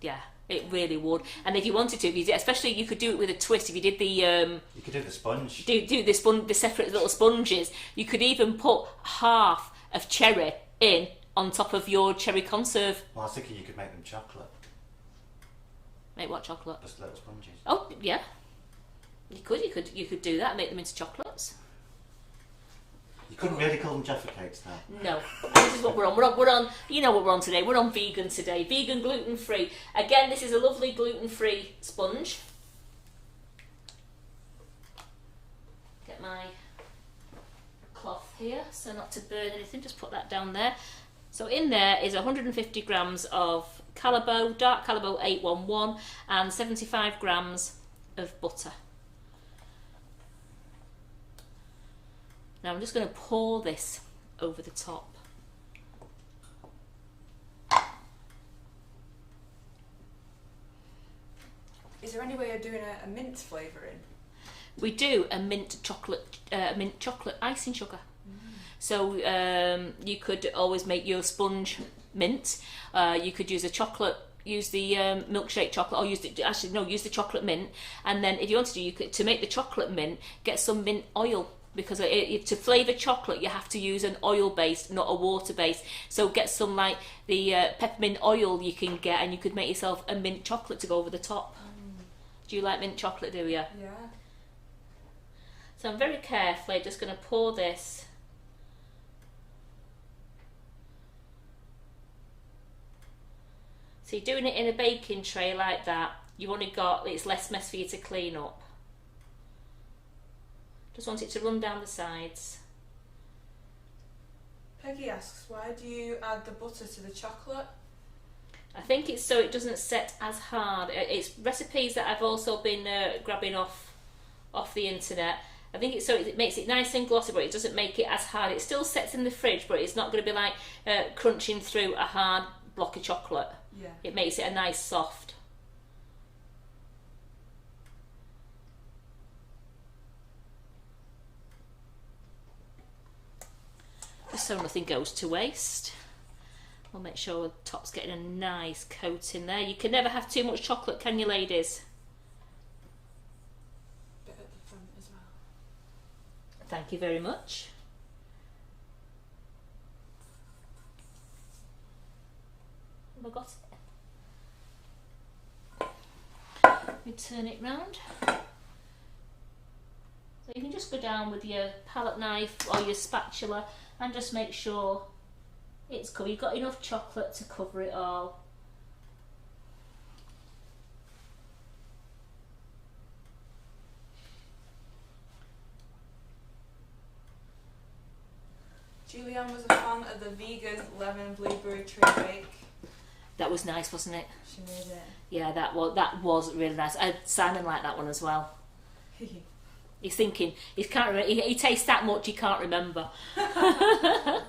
Speaker 1: Yeah, it really would. And if you wanted to, especially you could do it with a twist. If you did the
Speaker 2: you could do the sponge.
Speaker 1: Do the separate little sponges. You could even put half of cherry in on top of your cherry conserve.
Speaker 2: Well, I was thinking you could make them chocolate.
Speaker 1: Make what chocolate?
Speaker 2: Just little sponges.
Speaker 1: Oh yeah, you could do that. Make them into chocolates.
Speaker 2: You couldn't really call them Jaffa Cakes now.
Speaker 1: No, and this is what we're on. We're on. You know what we're on today. We're on vegan today. Vegan, gluten free. Again, this is a lovely gluten free sponge. Get my cloth here so not to burn anything. Just put that down there. So in there is 150 grams of Calabo, dark Calabo 811, and 75 grams of butter. Now I'm just going to pour this over the top.
Speaker 3: Is there any way of doing a mint flavouring?
Speaker 1: We do a mint chocolate icing sugar. So you could always make your sponge mint. You could use use the milkshake chocolate, or use the chocolate mint. And then if you wanted to, you could, to make the chocolate mint, get some mint oil. Because to flavour chocolate, you have to use an oil base, not a water base. So get some like the peppermint oil you can get, and you could make yourself a mint chocolate to go over the top. Do you like mint chocolate, do you?
Speaker 3: Yeah.
Speaker 1: So I'm very carefully just going to pour this. So you're doing it in a baking tray like that. You've only got, it's less mess for you to clean up. Just want it to run down the sides.
Speaker 3: Peggy asks, why do you add the butter to the chocolate?
Speaker 1: I think it's so it doesn't set as hard. It's recipes that I've also been grabbing off the internet. I think it's so it makes it nice and glossy, but it doesn't make it as hard. It still sets in the fridge, but it's not going to be like crunching through a hard block of chocolate.
Speaker 3: Yeah.
Speaker 1: It makes it a nice soft. Just so nothing goes to waste. We'll make sure the top's getting a nice coat in there. You can never have too much chocolate, can you, ladies?
Speaker 3: Bit at the front as well.
Speaker 1: Thank you very much. Have I got it? Let me turn it round. So you can just go down with your palette knife or your spatula and just make sure it's covered. You've got enough chocolate to cover it all.
Speaker 3: Julianne was a fan of the vegan lemon blueberry tree cake.
Speaker 1: That was nice, wasn't it?
Speaker 3: She made it.
Speaker 1: Yeah, that was really nice. Simon liked that one as well. He's thinking, he can't remember, he tastes that much, he can't remember.
Speaker 2: How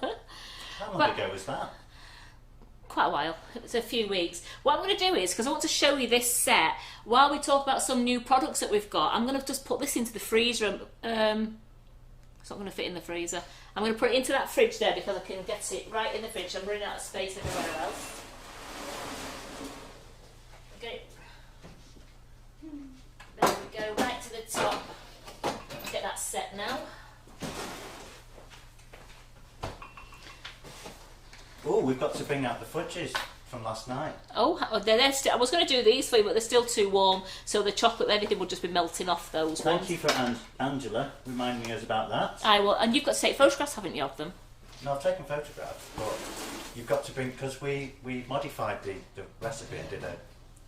Speaker 2: long ago was that?
Speaker 1: Quite a while. It was a few weeks. What I'm going to do is, because I want to show you this set, while we talk about some new products that we've got, I'm going to just put this into the freezer. It's not going to fit in the freezer. I'm going to put it into that fridge there because I can get it right in the fridge. I'm running out of space everywhere else. Okay. There we go, right to the top. Get that set now.
Speaker 2: Oh, we've got to bring out the fudges from last night.
Speaker 1: Oh, they're still, I was going to do these for you, but they're still too warm, so the chocolate, everything will just be melting off those ones.
Speaker 2: Thank you for Angela reminding us about that.
Speaker 1: I will, and you've got to take photographs, haven't you, of them?
Speaker 2: No, I've taken photographs, but you've got to bring, because we modified the recipe and did it.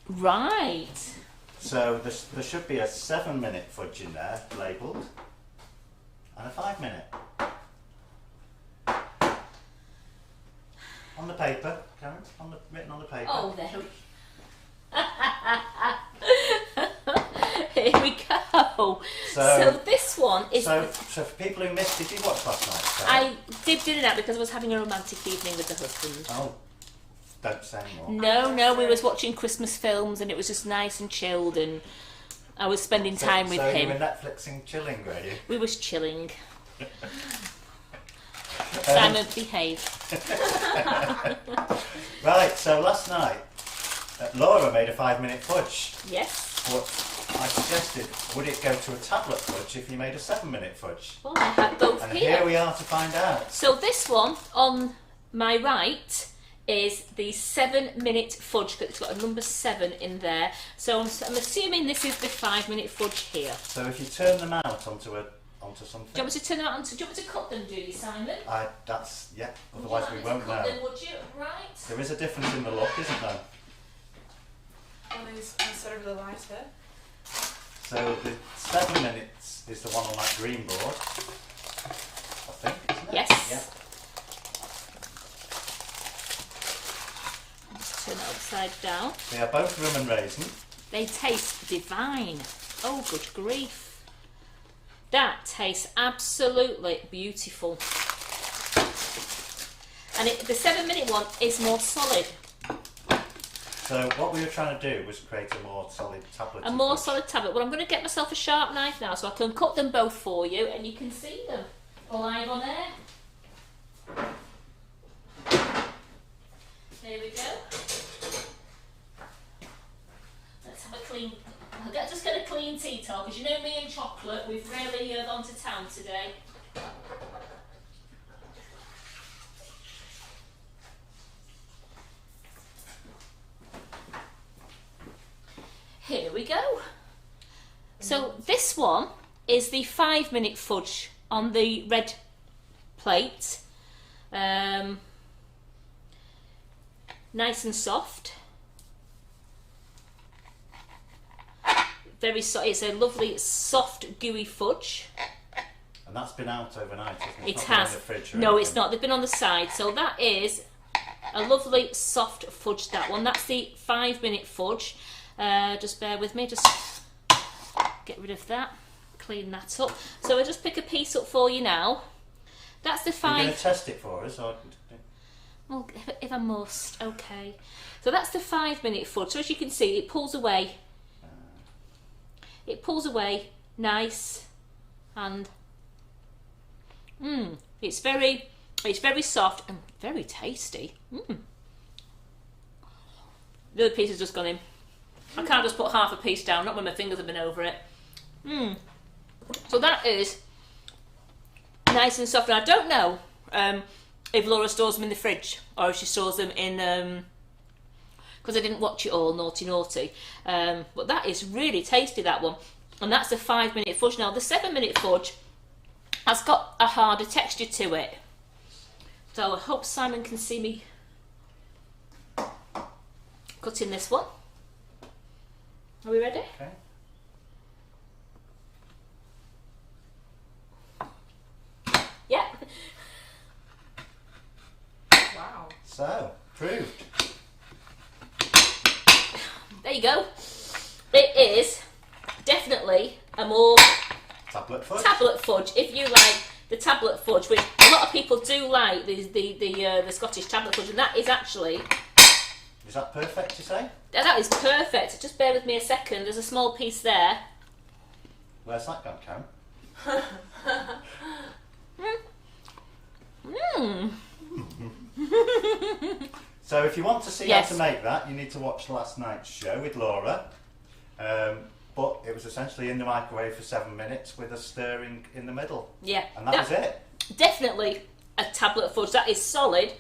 Speaker 1: Right.
Speaker 2: So there should be a 7-minute fudge in there, labelled, and a 5-minute. On the paper, Karen, written on the paper.
Speaker 1: Oh, there we Here we go. So this one is...
Speaker 2: So for people who missed, did you watch last night?
Speaker 1: I dipped in and out because I was having a romantic evening with the husband.
Speaker 2: Oh, don't say anymore.
Speaker 1: No, we was watching Christmas films and it was just nice and chilled and I was spending time with him.
Speaker 2: So you were Netflixing chilling, were you?
Speaker 1: We was chilling. Simon, behave.
Speaker 2: Right, so last night, Laura made a 5-minute fudge.
Speaker 1: Yes.
Speaker 2: But I suggested, would it go to a tablet fudge if you made a 7-minute fudge?
Speaker 1: Well, I had both
Speaker 2: and
Speaker 1: here.
Speaker 2: Here we are to find out.
Speaker 1: So this one on my right is the 7-minute fudge. It's got a number 7 in there. So I'm assuming this is the 5-minute fudge here.
Speaker 2: So if you turn them out onto something.
Speaker 1: Do you want me to turn them out onto? Do you want me to cut them, do you, Simon?
Speaker 2: Yeah. Otherwise we won't know.
Speaker 1: Them, would you? Right.
Speaker 2: There is a difference in the look, isn't there?
Speaker 3: One is considerably lighter.
Speaker 2: So the 7 minutes is the one on that green board, I think, isn't it?
Speaker 1: Yes.
Speaker 2: Yeah.
Speaker 1: Just turn it upside down.
Speaker 2: They are both rum and raisin.
Speaker 1: They taste divine. Oh, good grief. That tastes absolutely beautiful. And the 7-minute one is more solid.
Speaker 2: So what we were trying to do was create a more solid tablet.
Speaker 1: A more solid tablet. Well, I'm going to get myself a sharp knife now so I can cut them both for you and you can see them live on air. There we go. Let's have a clean... I'll just get a clean tea towel because you know me and chocolate, we've really gone to town today. Here we go. So this one is the 5-minute fudge on the red plate. Nice and soft. It's a lovely soft gooey fudge.
Speaker 2: And that's been out overnight, isn't it?
Speaker 1: It
Speaker 2: It's
Speaker 1: has.
Speaker 2: not been in the fridge or
Speaker 1: No,
Speaker 2: anything.
Speaker 1: it's not. They've been on the side. So that is a lovely soft fudge, that one. That's the 5-minute fudge. Just bear with me. Just get rid of that. Clean that up. So I'll just pick a piece up for you now. That's the 5...
Speaker 2: You're going to test it for us? Or...
Speaker 1: Well, if I must. Okay. So that's the 5-minute fudge. So as you can see, it pulls away. It pulls away nice and it's very soft and very tasty. The other piece has just gone in. I can't just put half a piece down, not when my fingers have been over it. So that is nice and soft. And I don't know if Laura stores them in the fridge or if she stores them in because I didn't watch it all, naughty. But that is really tasty, that one. And that's the 5-minute fudge. Now, the 7-minute fudge has got a harder texture to it. So I hope Simon can see me cutting this one. Are we ready?
Speaker 2: Okay.
Speaker 1: Yeah.
Speaker 3: Wow.
Speaker 2: So, proved.
Speaker 1: There you go. It is definitely a more
Speaker 2: Tablet fudge.
Speaker 1: Tablet fudge, if you like the tablet fudge, which a lot of people do like, the Scottish tablet fudge, and that is actually...
Speaker 2: Is that perfect, you say?
Speaker 1: That is perfect. Just bear with me a second. There's a small piece there.
Speaker 2: Where's that gone, Karen? So if you want to see how to make that, you need to watch last night's show with Laura. But it was essentially in the microwave for 7 minutes with a stirring in the middle.
Speaker 1: Yeah.
Speaker 2: And that was it.
Speaker 1: Definitely a tablet fudge. That is solid.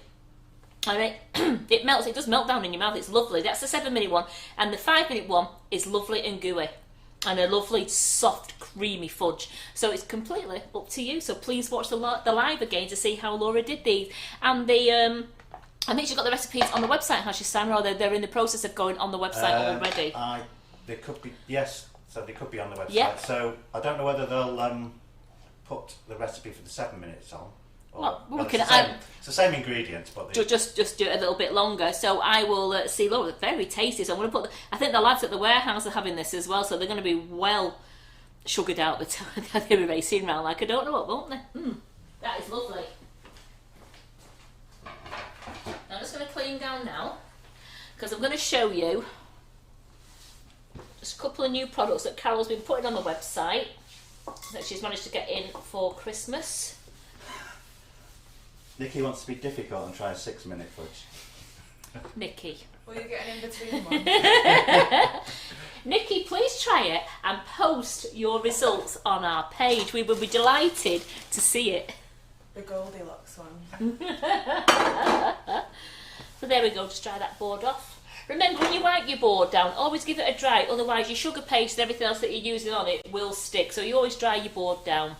Speaker 1: And it melts. It does melt down in your mouth. It's lovely. That's the 7-minute one. And the 5-minute one is lovely and gooey. And a lovely, soft, creamy fudge. So it's completely up to you. So please watch the live again to see how Laura did these. And the... I think she's got the recipes on the website, has she, Sandra? Or they're in the process of going on the website already?
Speaker 2: They could be, yes. So they could be on the website.
Speaker 1: Yeah.
Speaker 2: So I don't know whether they'll put the recipe for the 7 minutes on. It's the same ingredients, but
Speaker 1: just do it a little bit longer. So I will see. Look, they're very tasty. So I'm going to put. I think the lads at the warehouse are having this as well, so they're going to be well sugared out. They'll be racing around like I don't know what, won't they? That is lovely. I'm just going to clean down now because I'm going to show you just a couple of new products that Carol's been putting on the website that she's managed to get in for Christmas.
Speaker 2: Nikki wants to be difficult and try a 6-minute fudge.
Speaker 1: Nikki.
Speaker 3: Will you get an in-between one?
Speaker 1: Nikki, please try it and post your results on our page. We will be delighted to see it.
Speaker 3: The Goldilocks one.
Speaker 1: So there we go, just dry that board off. Remember, when you wipe your board down, always give it a dry, otherwise your sugar paste and everything else that you're using on it will stick. So you always dry your board down.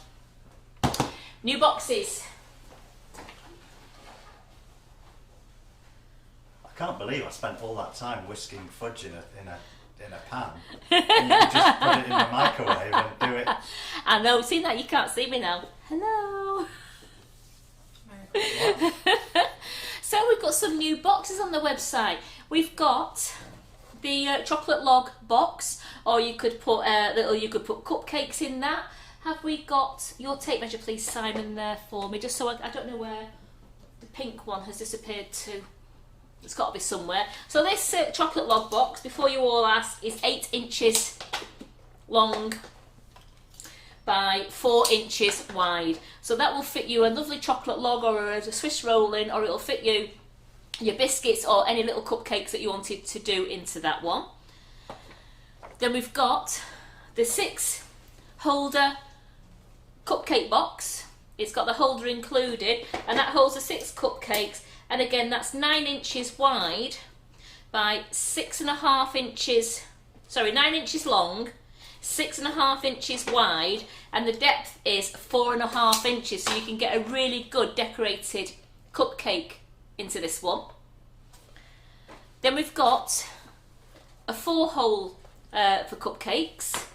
Speaker 1: New boxes.
Speaker 2: I can't believe I spent all that time whisking fudge in a pan. And you can just put it in the microwave and do it.
Speaker 1: I know, see that? You can't see me now. Hello. So we've got some new boxes on the website. We've got the chocolate log box, or you could put cupcakes in that. Have we got your tape measure, please, Simon, there for me? Just so I don't know where the pink one has disappeared to. It's got to be somewhere. So this chocolate log box, before you all ask, is 8 inches long by 4 inches wide. So that will fit you a lovely chocolate log or a Swiss rolling, or it'll fit you your biscuits or any little cupcakes that you wanted to do into that one. Then we've got the 6 holder cupcake box. It's got the holder included, and that holds the 6 cupcakes. And again, that's 9 inches wide by 6.5 inches, 9 inches long, 6.5 inches wide, and the depth is 4.5 inches, so you can get a really good decorated cupcake into this one. Then we've got a 4-hole for cupcakes,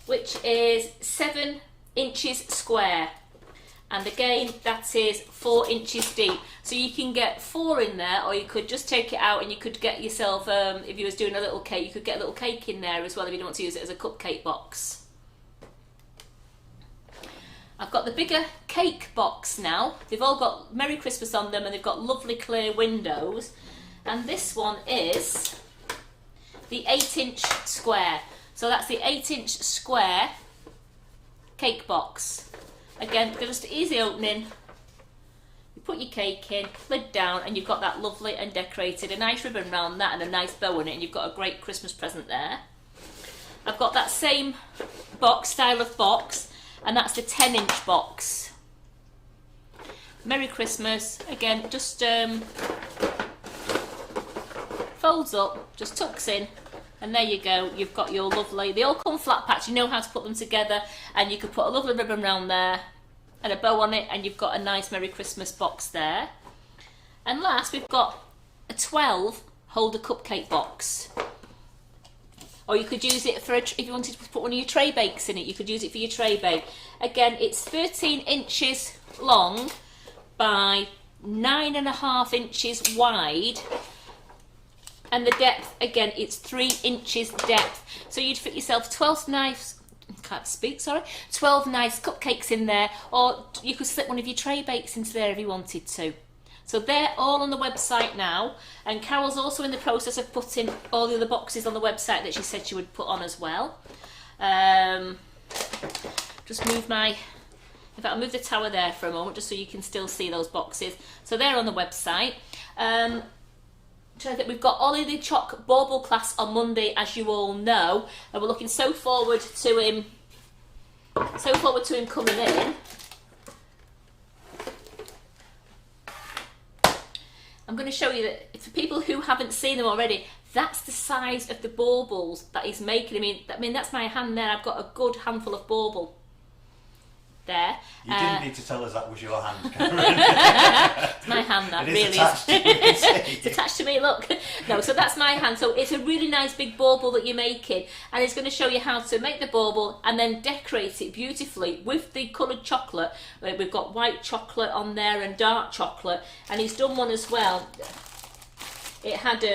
Speaker 1: which is 7 inches square. And again, that is 4 inches deep. So you can get 4 in there, or you could just take it out and you could get yourself, if you was doing a little cake, you could get a little cake in there as well if you don't want to use it as a cupcake box. I've got the bigger cake box now. They've all got Merry Christmas on them and they've got lovely clear windows. And this one is the 8-inch square. So that's the 8-inch square cake box. Again, just easy opening. You put your cake in, lid down, and you've got that lovely and decorated, a nice ribbon round that and a nice bow on it, and you've got a great Christmas present there. I've got that same box, style of box, and that's the 10-inch box. Merry Christmas. Again, just folds up, just tucks in. And there you go, you've got your lovely, they all come flat packed, you know how to put them together, and you could put a lovely ribbon round there and a bow on it, and you've got a nice Merry Christmas box there. And last, we've got a 12-holder cupcake box. Or you could use it for, if you wanted to put one of your tray bakes in it, you could use it for your tray bake. Again, it's 13 inches long by 9.5 inches wide. And the depth, again, it's 3 inches depth. So you'd fit yourself 12 can't speak, sorry, 12 nice cupcakes in there, or you could slip one of your tray bakes into there if you wanted to. So they're all on the website now, and Carol's also in the process of putting all the other boxes on the website that she said she would put on as well. Just move my, in fact I'll move the tower there for a moment just so you can still see those boxes. So they're on the website. We've got Ollie the Choc Bauble class on Monday, as you all know, and we're looking so forward to him coming in. I'm going to show you that for people who haven't seen them already, that's the size of the baubles that he's making. I mean that's my hand there. I've got a good handful of bauble there.
Speaker 2: You didn't need to tell us that was your hand, Karen.
Speaker 1: It's my hand, that really is. It's attached to me, look. No, so that's my hand. So it's a really nice big bauble that you're making, and it's going to show you how to make the bauble and then decorate it beautifully with the coloured chocolate. We've got white chocolate on there and dark chocolate, and he's done one as well. It had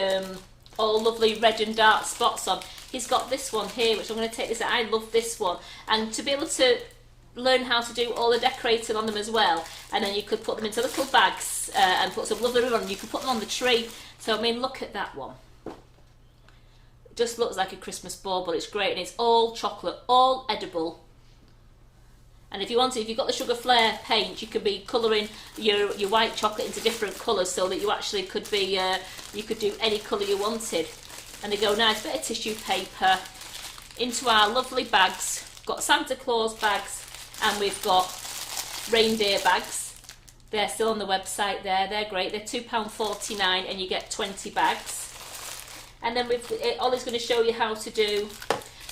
Speaker 1: all lovely red and dark spots on. He's got this one here, which I'm going to take this out. I love this one, and to be able to learn how to do all the decorating on them as well, and then you could put them into little bags and put some lovely ribbon on. You could put them on the tree. So I mean, look at that one. It just looks like a Christmas bauble. It's great, and it's all chocolate, all edible. And if you wanted, if you've got the Sugar Flare paint, you could be colouring your white chocolate into different colours, so that you actually could be you could do any colour you wanted. And they go nice. Bit of tissue paper into our lovely bags. Got Santa Claus bags. And we've got reindeer bags. They're still on the website there. They're great. They're £2.49 and you get 20 bags. And then Ollie's going to show you how to do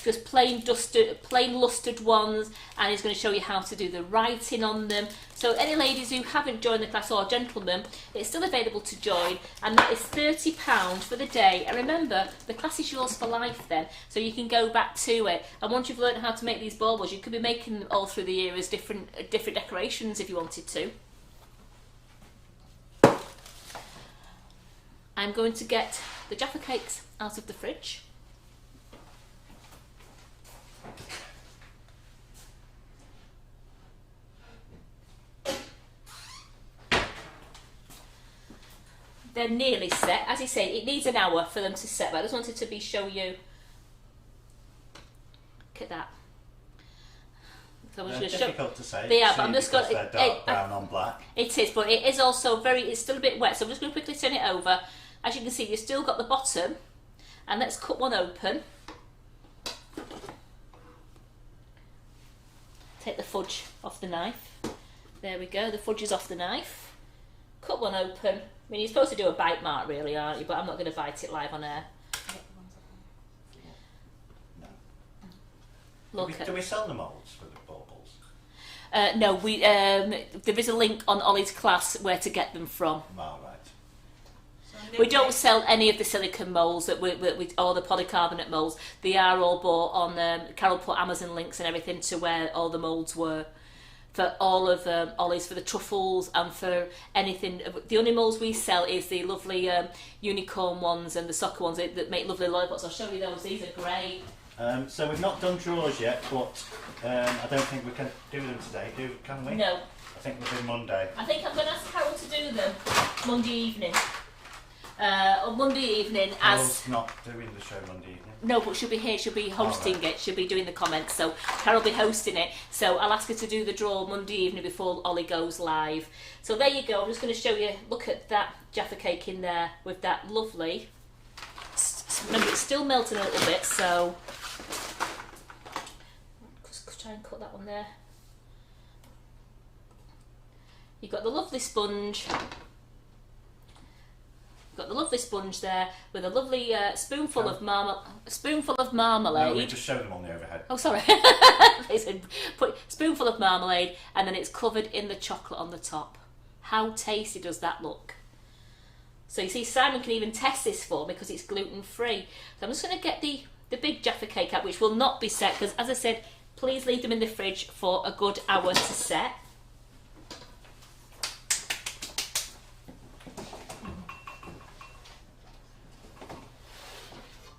Speaker 1: just plain lustered ones, and he's going to show you how to do the writing on them. So any ladies who haven't joined the class, or gentlemen, it's still available to join, and that is £30 for the day. And remember, the class is yours for life then, so you can go back to it. And once you've learned how to make these baubles, you could be making them all through the year as different decorations if you wanted to. I'm going to get the Jaffa Cakes out of the fridge. They're nearly set. As you say, it needs an hour for them to set, but I just wanted to show you. Look at that. So
Speaker 2: they're difficult to say.
Speaker 1: They are, but I'm just going to...
Speaker 2: They're dark brown on black.
Speaker 1: It is, but it is also it's still a bit wet, so I'm just going to quickly turn it over. As you can see, you've still got the bottom, and let's cut one open. Take the fudge off the knife. There we go, the fudge is off the knife. Cut one open. I mean, you're supposed to do a bite mark, really, aren't you? But I'm not going to bite it live on air.
Speaker 2: No. Do we sell the moulds for the baubles?
Speaker 1: No, there is a link on Ollie's class where to get them from.
Speaker 2: Oh, right.
Speaker 1: We don't sell any of the silicone moulds or the polycarbonate moulds. They are all bought on. Carol put Amazon links and everything to where all the moulds were. For all of Ollie's, for the truffles and for anything. The only moulds we sell is the lovely unicorn ones and the soccer ones that make lovely lollipops. I'll show you those. These are great.
Speaker 2: So we've not done drawers yet, but I don't think we can do them today, can we?
Speaker 1: No.
Speaker 2: I think we'll do Monday.
Speaker 1: I think I'm going to ask Carol to do them Monday evening. On Monday evening,
Speaker 2: Carol's not doing the show Monday evening.
Speaker 1: No, but she'll be here. She'll be hosting it. She'll be doing the comments. So Carol will be hosting it. So I'll ask her to do the draw Monday evening before Ollie goes live. So there you go. I'm just going to show you. Look at that Jaffa cake in there with that lovely. Remember, it's still melting a little bit. So just try and cut that one there. You've got the lovely sponge. Got the lovely sponge there with a lovely spoonful of marmalade.
Speaker 2: No, we just show them on the overhead.
Speaker 1: Oh, sorry. They said put spoonful of marmalade, and then it's covered in the chocolate on the top. How tasty does that look? So you see, Simon can even test this for me because it's gluten free. So I'm just going to get the big Jaffa cake out, which will not be set because, as I said, please leave them in the fridge for a good hour to set.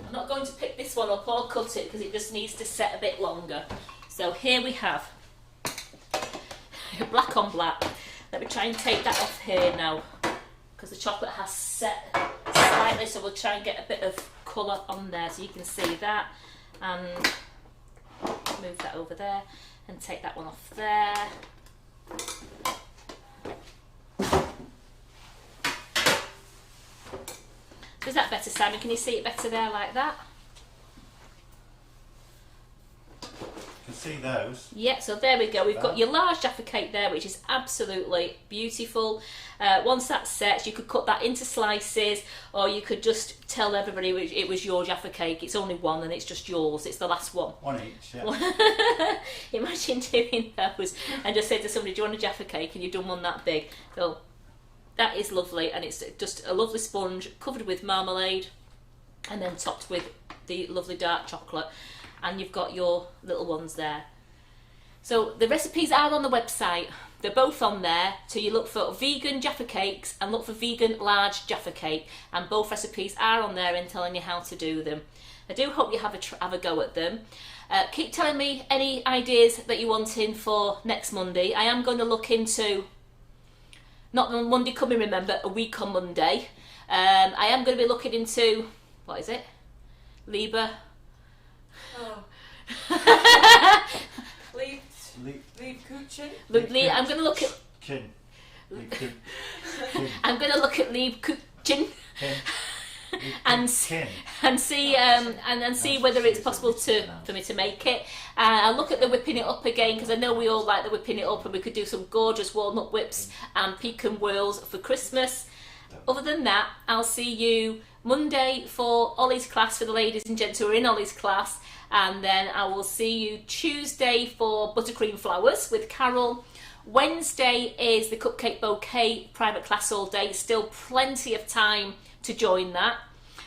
Speaker 1: I'm not going to pick this one up or cut it because it just needs to set a bit longer. So here we have black on black. Let me try and take that off here now, because the chocolate has set slightly, so we'll try and get a bit of colour on there so you can see that. And move that over there and take that one off there. Is that better, Simon? Can you see it better there like that?
Speaker 2: You can see those.
Speaker 1: Yeah, so there we go. We've got your large Jaffa cake there, which is absolutely beautiful. Once that's set, you could cut that into slices, or you could just tell everybody it was your Jaffa cake. It's only one and it's just yours. It's the last one.
Speaker 2: One each, yeah.
Speaker 1: Imagine doing those and just say to somebody, do you want a Jaffa cake? And you've done one that big. So that is lovely, and it's just a lovely sponge covered with marmalade and then topped with the lovely dark chocolate. And you've got your little ones there. So the recipes are on the website. They're both on there. So you look for vegan Jaffa cakes and look for vegan large Jaffa cake, and both recipes are on there and telling you how to do them. I do hope you have a go at them. Keep telling me any ideas that you want in for next Monday. I am going to look into, not the Monday coming, remember, a week on Monday. I am going to be looking into, what is it? Liebe.
Speaker 3: Oh. Leave Kuchen.
Speaker 1: I'm going to look at. I'm going to look at Liebe Kuchen and see whether it's possible for me to make it. I'll look at the whipping it up again, because I know we all like the whipping it up, and we could do some gorgeous walnut whips and pecan whirls for Christmas. Other than that, I'll see you Monday for Ollie's class, for the ladies and gents who are in Ollie's class, and then I will see you Tuesday for buttercream flowers with Carol. Wednesday is the cupcake bouquet private class all day. Still plenty of time to join that.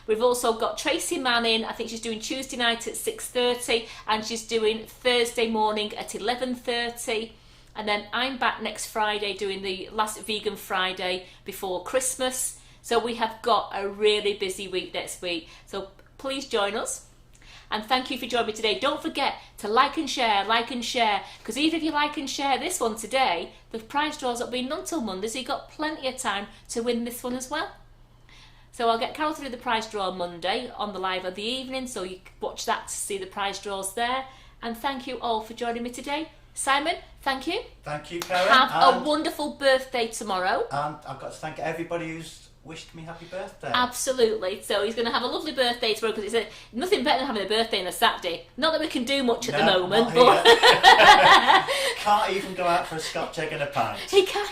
Speaker 1: We've also got Tracy Manning. I think she's doing Tuesday night at 6:30, and she's doing Thursday morning at 11:30. And then I'm back next Friday doing the last Vegan Friday before Christmas. So we have got a really busy week next week. So please join us. And thank you for joining me today. Don't forget to like and share, because even if you like and share this one today, the prize draws will be none until Monday, so you've got plenty of time to win this one as well. So I'll get Carol to do the prize draw on Monday on the live of the evening, so you can watch that to see the prize draws there. And thank you all for joining me today. Simon, thank you.
Speaker 2: Thank you, Karen.
Speaker 1: Have a wonderful birthday tomorrow.
Speaker 2: And I've got to thank everybody who's wished me happy birthday.
Speaker 1: Absolutely. So he's going to have a lovely birthday tomorrow, because it's nothing better than having a birthday on a Saturday. Not that we can do much at the moment, but
Speaker 2: can't even go out for a Scotch egg and a pint.
Speaker 1: He can't.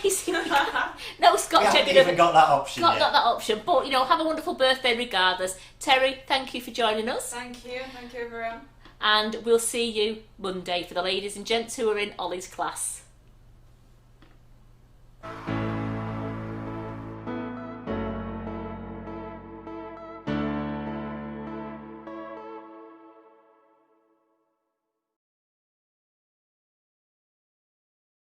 Speaker 1: No Scotch egg and a pint.
Speaker 2: Even got that option.
Speaker 1: Not that option, but have a wonderful birthday regardless. Terry, thank you for joining us.
Speaker 3: Thank you everyone.
Speaker 1: And we'll see you Monday for the ladies and gents who are in Ollie's class.